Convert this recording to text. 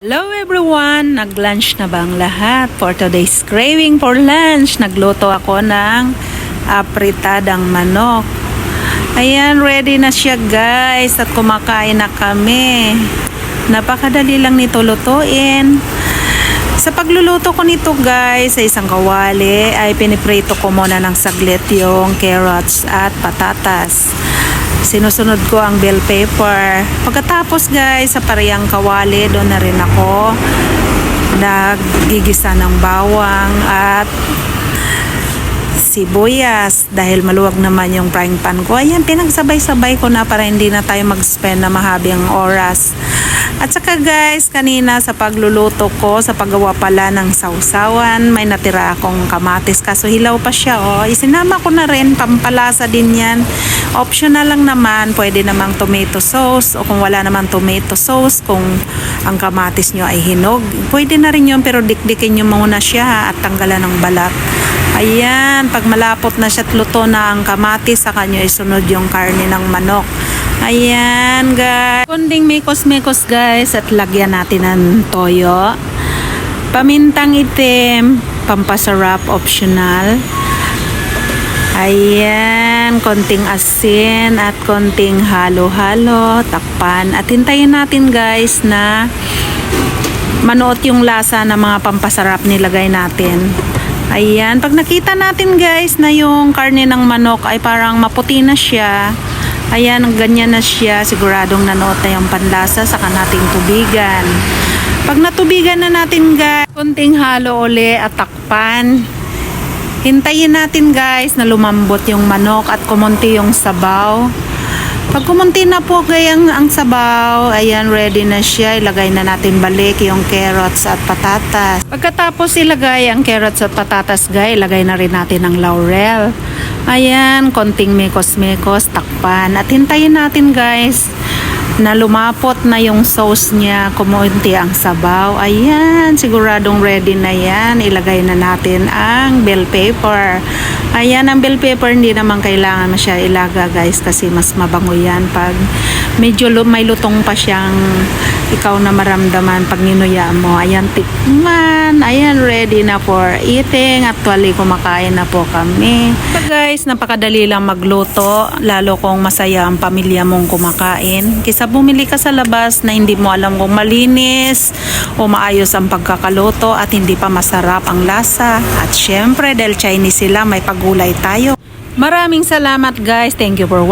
Hello everyone! Nag-lunch na ba ang lahat? For today's craving for lunch, nagluto ako ng apritadang manok. Ayan, ready na siya guys at kumakain na kami. Napakadali lang nito lutuin. Sa pagluluto ko nito guys, sa isang kawali ay piniprito ko muna ng saglit yung carrots at patatas. Sinusunod ko ang bell pepper. Pagkatapos guys, sa parehang kawali, doon na rin ako naggigisa ng bawang at sibuyas dahil maluwag naman yung frying pan ko. Ayan, pinagsabay-sabay ko na para hindi na tayo mag-spend na mahabang oras. At saka guys, kanina sa pagluluto ko, sa paggawa pala ng sausawan, may natira akong kamatis kaso hilaw pa siya. Isinama ko na rin, pampalasa din yan. Optional lang naman, pwede namang tomato sauce o kung wala namang tomato sauce, kung ang kamatis nyo ay hinog, pwede na rin yun pero dikdikin nyo muna siya at tanggalan ng balat. Ayan, pag malapot na siya at luto na ang kamatis, saka nyo isunod yung karne ng manok. Ayan guys, kunding mikos-mikos guys at lagyan natin ng toyo, pamintang itim, pampasarap optional. Ayan, konting asin at konting halo-halo, takpan at hintayin natin guys na manuot yung lasa ng mga pampasarap nilagay natin. Ayan, pag nakita natin guys na yung karne ng manok ay parang maputi na siya, ayan, ganyan na siya, siguradong nanuot na yung panlasa, saka nating tubigan. Pag natubigan na natin guys, konting halo uli at takpan. Hintayin natin guys na lumambot yung manok at kumunti yung sabaw. Pag kumunti na po gayang ang sabaw, ayan, ready na siya. Ilagay na natin balik yung carrots at patatas. Pagkatapos ilagay ang carrots at patatas guys, ilagay na rin natin ang laurel. Ayan, konting mekos-mekos, takpan. At hintayin natin guys na lumapot na yung sauce niya, kumunti ang sabaw. Ayan, siguradong ready na yan. Ilagay na natin ang bell pepper. Ayan, ang bell pepper hindi naman kailangan masya ilaga guys kasi mas mabango yan pag medyo may lutong pa siyang ikaw na maramdaman pag ninuya mo. Ayan, tikman. Ayan, ready na for eating. Actually, kumakain na po kami. So guys, napakadali lang magluto lalo kung masaya ang pamilya mong kumakain. Kisa bumili ka sa labas na hindi mo alam kung malinis o maayos ang pagkakaluto at hindi pa masarap ang lasa. At syempre, dahil Chinese sila, may pagulay tayo. Maraming salamat guys. Thank you for watching.